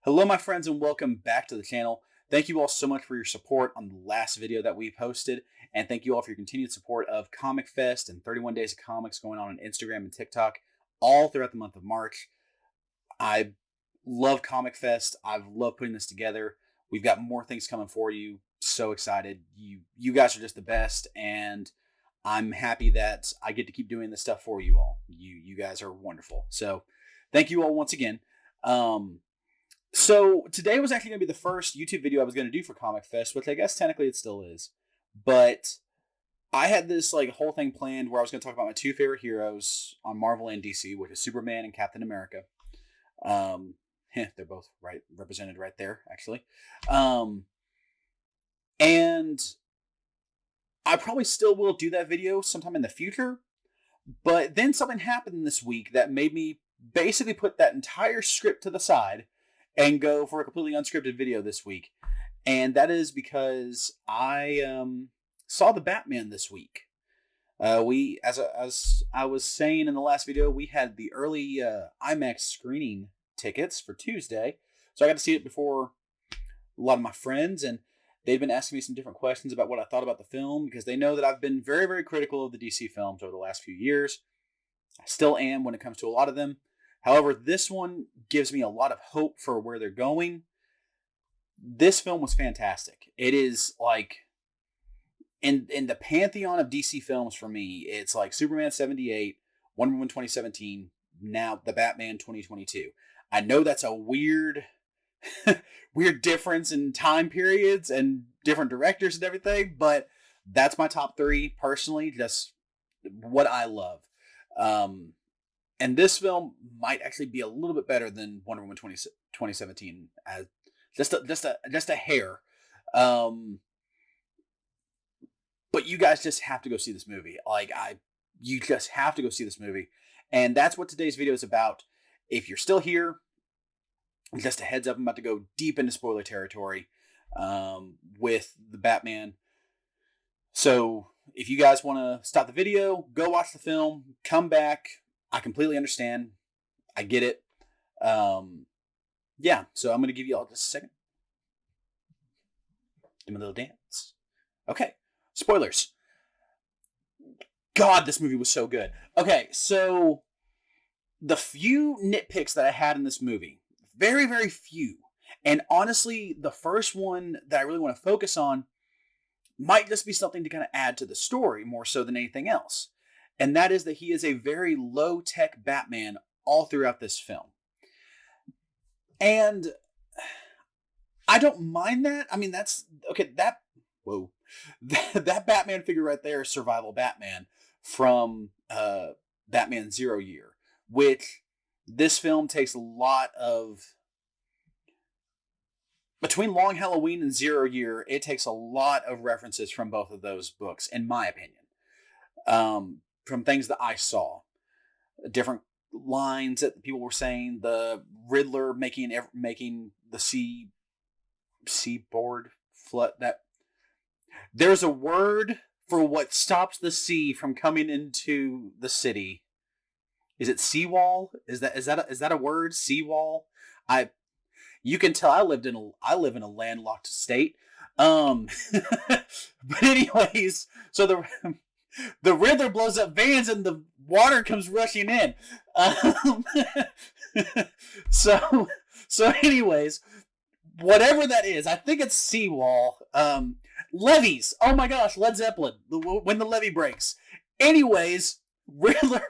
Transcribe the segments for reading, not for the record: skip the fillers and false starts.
Hello, my friends, and welcome back to the channel. Thank you all so much for your support on the last video that we posted, and thank you all for your continued support of Comic Fest and 31 Days of Comics going on Instagram and TikTok all throughout the month of March. I love Comic Fest. I've loved putting this together. We've got more things coming for you. So excited. You guys are just the best, and I'm happy that I get to keep doing this stuff for you all. You guys are wonderful. So thank you all once again. So today was actually going to be the first YouTube video I was going to do for Comic Fest, which I guess technically it still is. But I had this whole thing planned where I was going to talk about my two favorite heroes on Marvel and DC, which is Superman and Captain America. They're both represented right there, actually. And I probably still will do that video sometime in the future. But then something happened this week that made me basically put that entire script to the side and go for a completely unscripted video this week. And that is because I saw the Batman this week. As I was saying in the last video, we had the early IMAX screening tickets for Tuesday. So I got to see it before a lot of my friends, and they've been asking me some different questions about what I thought about the film, because they know that I've been very, very critical of the DC films over the last few years. I still am when it comes to a lot of them. However, this one gives me a lot of hope for where they're going. This film was fantastic. It is in the pantheon of DC films for me, it's like Superman 78, Wonder Woman 2017, now the Batman 2022. I know that's a weird difference in time periods and different directors and everything, but that's my top three personally, just what I love. And this film might actually be a little bit better than Wonder Woman 2017, as just a hair. But you guys just have to go see this movie. You just have to go see this movie, and that's what today's video is about. If you're still here, just a heads up, I'm about to go deep into spoiler territory with the Batman. So if you guys want to stop the video, go watch the film, come back. I completely understand. I get it. Yeah, so I'm going to give you all just a second. Do my little dance. Okay, spoilers. God, this movie was so good. Okay, so the few nitpicks that I had in this movie, very, very few. And honestly, the first one that I really want to focus on might just be something to kind of add to the story more so than anything else. And that is that he is a very low-tech Batman all throughout this film. And I don't mind that. I mean, that's... Okay, that Batman figure right there is Survival Batman from Batman Zero Year, which this film takes a lot of... Between Long Halloween and Zero Year, it takes a lot of references from both of those books, in my opinion. From things that I saw, different lines that people were saying, the Riddler making the seaboard flood. That there's a word for what stops the sea from coming into the city. Is it seawall? Is that a word? Seawall? You can tell I live in a landlocked state. But anyways, so the Riddler blows up vans and the water comes rushing in. So anyways, whatever that is, I think it's seawall. Levees. Oh my gosh, Led Zeppelin. When the levee breaks. Anyways, Riddler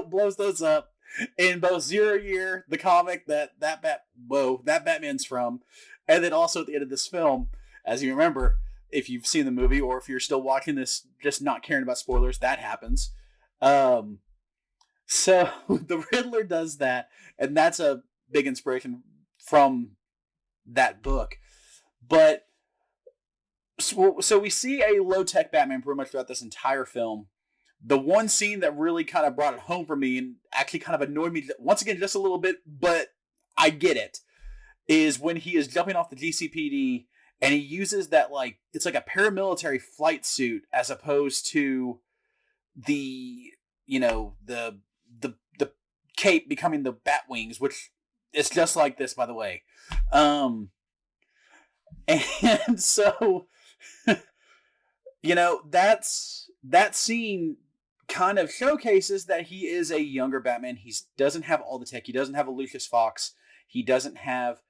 blows those up in both Zero Year, the comic that Batman's from, and then also at the end of this film, as you remember, if you've seen the movie, or if you're still watching this, just not caring about spoilers, that happens. So the Riddler does that, and that's a big inspiration from that book. But so we see a low-tech Batman pretty much throughout this entire film. The one scene that really kind of brought it home for me and actually kind of annoyed me once again just a little bit, but I get it, is when he is jumping off the GCPD. And he uses that, it's like a paramilitary flight suit as opposed to the cape becoming the bat wings, which is just like this, by the way. Um, and so, that scene kind of showcases that he is a younger Batman. He doesn't have all the tech. He doesn't have a Lucius Fox. He doesn't have,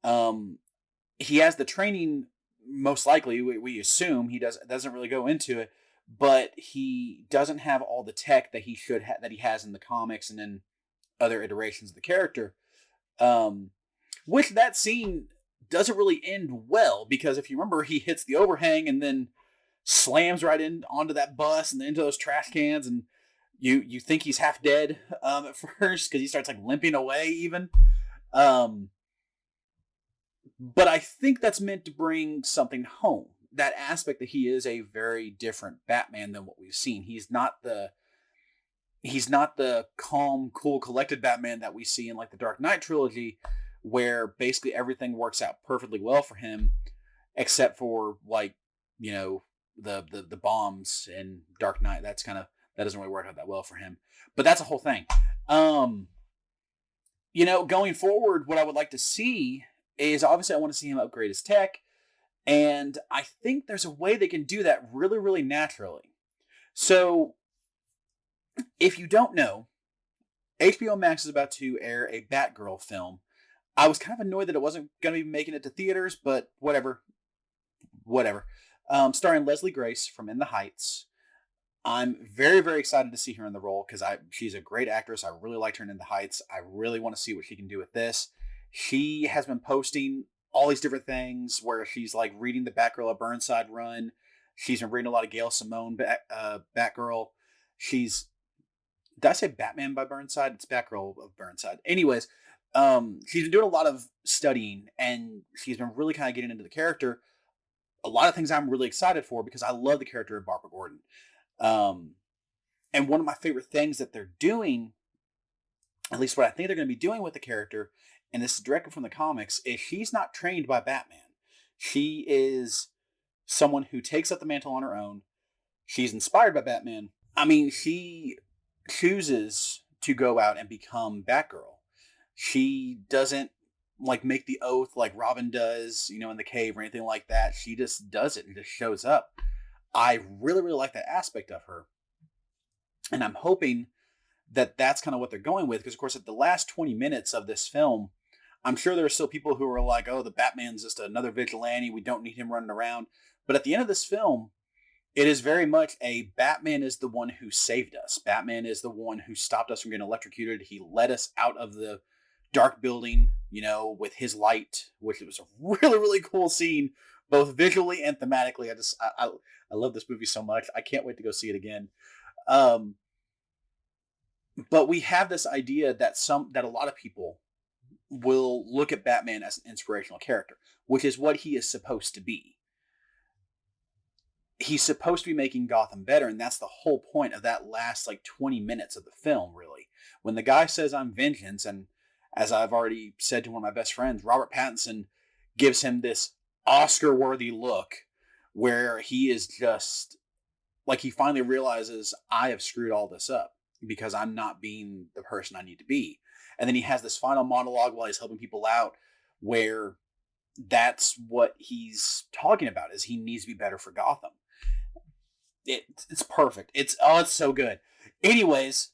um, he has the training, most likely. We assume he doesn't really go into it, but he doesn't have all the tech that he should have, that he has in the comics and in other iterations of the character. Um, which that scene doesn't really end well, because if you remember, he hits the overhang and then slams right in onto that bus and into those trash cans, and you think he's half dead at first, because he starts like limping away even. Um, but I think that's meant to bring something home. That aspect that he is a very different Batman than what we've seen. He's not the calm, cool, collected Batman that we see in like the Dark Knight trilogy, where basically everything works out perfectly well for him, except for like, the bombs in Dark Knight. That doesn't really work out that well for him. But that's a whole thing. Um, Going forward, what I would like to see is, obviously I want to see him upgrade his tech, and I think there's a way they can do that really, really naturally. So, if you don't know, HBO Max is about to air a Batgirl film. I was kind of annoyed that it wasn't going to be making it to theaters, but whatever. Whatever. Starring Leslie Grace from In the Heights. I'm very, very excited to see her in the role, because she's a great actress. I really liked her in The Heights. I really want to see what she can do with this. She has been posting all these different things where she's like reading the Batgirl of Burnside run. She's been reading a lot of Gail Simone Batgirl. Did I say Batman by Burnside? It's Batgirl of Burnside. Anyways, she's been doing a lot of studying, and she's been really kind of getting into the character. A lot of things I'm really excited for, because I love the character of Barbara Gordon. Um, and one of my favorite things that they're doing, at least what I think they're going to be doing with the character, and this is directly from the comics, is she's not trained by Batman. She is someone who takes up the mantle on her own. She's inspired by Batman. I mean, she chooses to go out and become Batgirl. She doesn't like make the oath like Robin does, in the cave or anything like that. She just does it and just shows up. I really, really like that aspect of her. And I'm hoping that that's kind of what they're going with, because, of course, at the last 20 minutes of this film, I'm sure there are still people who are like, oh, the Batman's just another vigilante. We don't need him running around. But at the end of this film, it is very much a Batman is the one who saved us. Batman is the one who stopped us from getting electrocuted. He led us out of the dark building, with his light, which was a really, really cool scene, both visually and thematically. I love this movie so much. I can't wait to go see it again. Um, but we have this idea that a lot of people will look at Batman as an inspirational character, which is what he is supposed to be. He's supposed to be making Gotham better, and that's the whole point of that last 20 minutes of the film, really. When the guy says, "I'm vengeance," and as I've already said to one of my best friends, Robert Pattinson gives him this Oscar-worthy look where he is just like, he finally realizes, I have screwed all this up because I'm not being the person I need to be. And then he has this final monologue while he's helping people out, where that's what he's talking about, is he needs to be better for Gotham. It's perfect. It's so good. Anyways,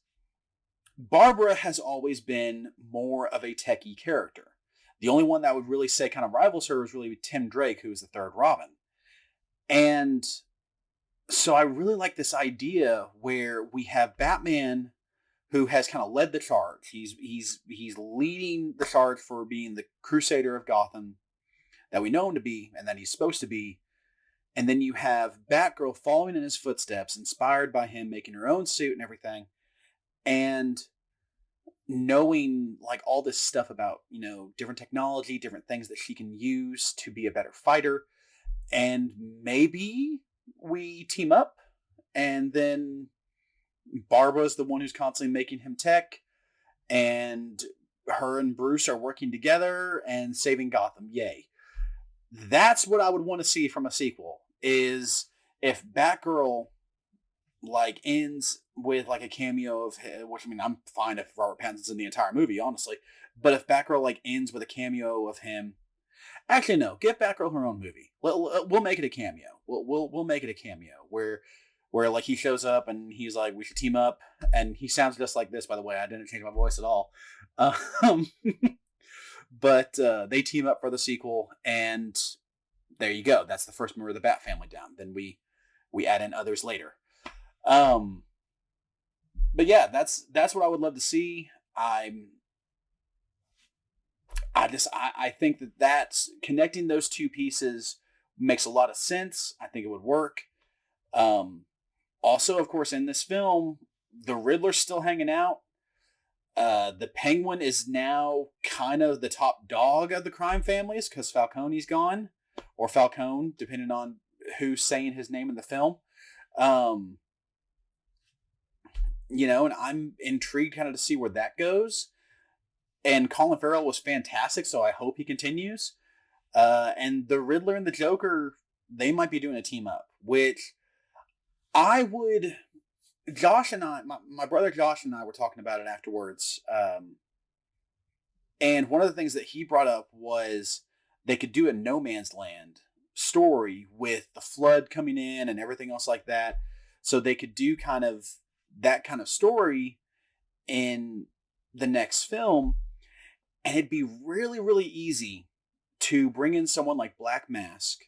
Barbara has always been more of a techie character. The only one that would really say kind of rivals her is really Tim Drake, who is the third Robin. And so I really like this idea where we have Batman, who has kind of led the charge. He's leading the charge for being the crusader of Gotham that we know him to be and that he's supposed to be. And then you have Batgirl following in his footsteps, inspired by him, making her own suit and everything. And knowing all this stuff about, different technology, different things that she can use to be a better fighter. And maybe we team up, and then Barbara's the one who's constantly making him tech, and her and Bruce are working together and saving Gotham. Yay. That's what I would want to see from a sequel, is if Batgirl ends with a cameo of him, which, I mean, I'm fine if Robert Pattinson's in the entire movie, honestly, but if Batgirl ends with a cameo of him Actually, no. Give Batgirl her own movie. We'll make it a cameo. We'll make it a cameo where like he shows up and he's like, we should team up, and he sounds just like this. By the way, I didn't change my voice at all. Um, but they team up for the sequel, and there you go. That's the first member of the Bat family down. Then we add in others later. Um, but yeah, that's what I would love to see. I think that that's connecting those two pieces makes a lot of sense. I think it would work. Um, Also, of course, in this film, the Riddler's still hanging out. The Penguin is now kind of the top dog of the crime families because Falcone's gone, or Falcone, depending on who's saying his name in the film. Um, and I'm intrigued kind of to see where that goes. And Colin Farrell was fantastic, so I hope he continues. And the Riddler and the Joker, they might be doing a team up, which I would. Josh and I, my brother Josh and I were talking about it afterwards. And one of the things that he brought up was they could do a No Man's Land story with the flood coming in and everything else like that. So they could do kind of that kind of story in the next film. And it'd be really, really easy to bring in someone like Black Mask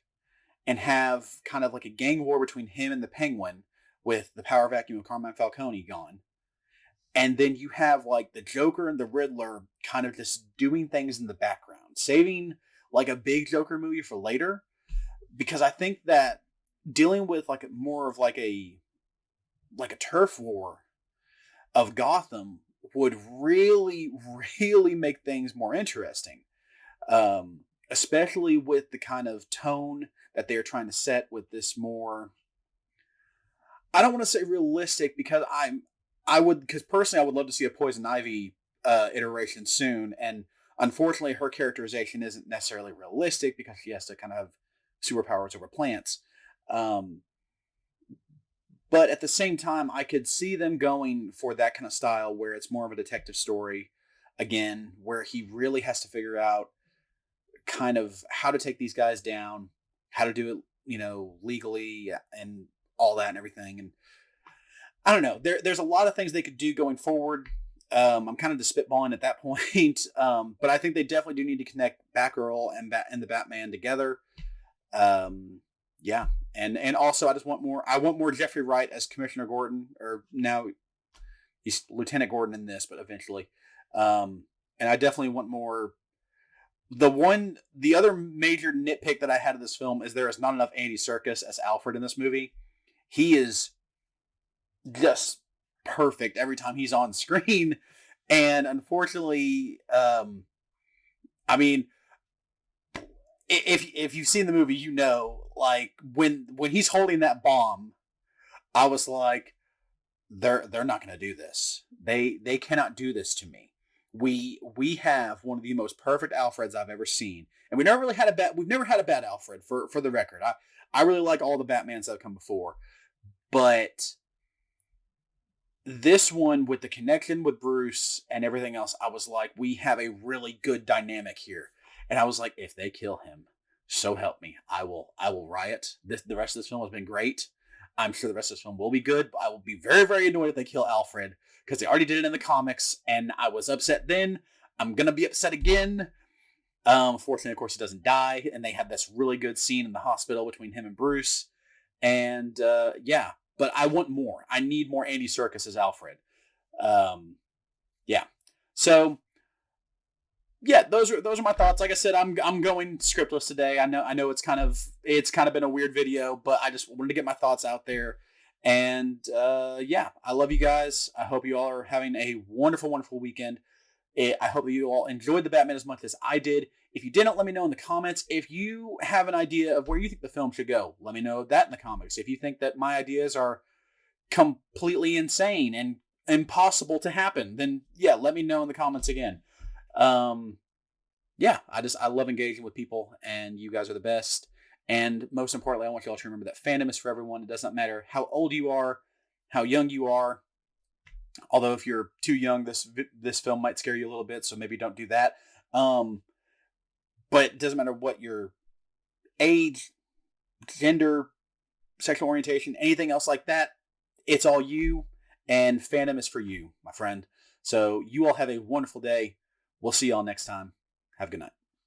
and have kind of like a gang war between him and the Penguin with the power vacuum of Carmine Falcone gone. And then you have like the Joker and the Riddler kind of just doing things in the background, saving like a big Joker movie for later. Because I think that dealing with like more of like a turf war of Gotham would really, really make things more interesting. Especially with the kind of tone that they're trying to set with this more, I don't want to say realistic because because personally I would love to see a Poison Ivy iteration soon, and unfortunately her characterization isn't necessarily realistic because she has to kind of have superpowers over plants. Um, but at the same time, I could see them going for that kind of style where it's more of a detective story, again, where he really has to figure out kind of how to take these guys down, how to do it, legally and all that and everything. And I don't know. There's a lot of things they could do going forward. I'm kind of just spitballing at that point, but I think they definitely do need to connect Batgirl and the Batman together. Yeah, and also I just want more. I want more Jeffrey Wright as Commissioner Gordon, or now he's Lieutenant Gordon in this, but eventually. And I definitely want more. The other major nitpick that I had of this film is there is not enough Andy Serkis as Alfred in this movie. He is just perfect every time he's on screen, and unfortunately, I mean, if you've seen the movie, like when he's holding that bomb, I was like, they're not going to do this. They cannot do this to me. We have one of the most perfect Alfreds I've ever seen, and we've never had a bad Alfred for the record. I really like all the Batmans that have come before, but this one with the connection with Bruce and everything else, I was like, we have a really good dynamic here. And I was like, if they kill him, so help me, I will riot. The rest of this film has been great. I'm sure the rest of this film will be good, but I will be very, very annoyed if they kill Alfred because they already did it in the comics, and I was upset then. I'm gonna be upset again. Fortunately, of course, he doesn't die, and they have this really good scene in the hospital between him and Bruce. And yeah, but I want more. I need more Andy Serkis as Alfred. Yeah. So yeah, those are my thoughts. Like I said, I'm going scriptless today. I know it's kind of been a weird video, but I just wanted to get my thoughts out there. And yeah, I love you guys. I hope you all are having a wonderful, wonderful weekend. I hope you all enjoyed the Batman as much as I did. If you didn't, let me know in the comments. If you have an idea of where you think the film should go, let me know that in the comments. If you think that my ideas are completely insane and impossible to happen, then yeah, let me know in the comments again. Yeah, I love engaging with people, and you guys are the best. And most importantly, I want you all to remember that fandom is for everyone. It does not matter how old you are, how young you are. Although if you're too young, this film might scare you a little bit, so maybe don't do that. But it doesn't matter what your age, gender, sexual orientation, anything else like that. It's all you, and fandom is for you, my friend. So you all have a wonderful day. We'll see y'all next time. Have a good night.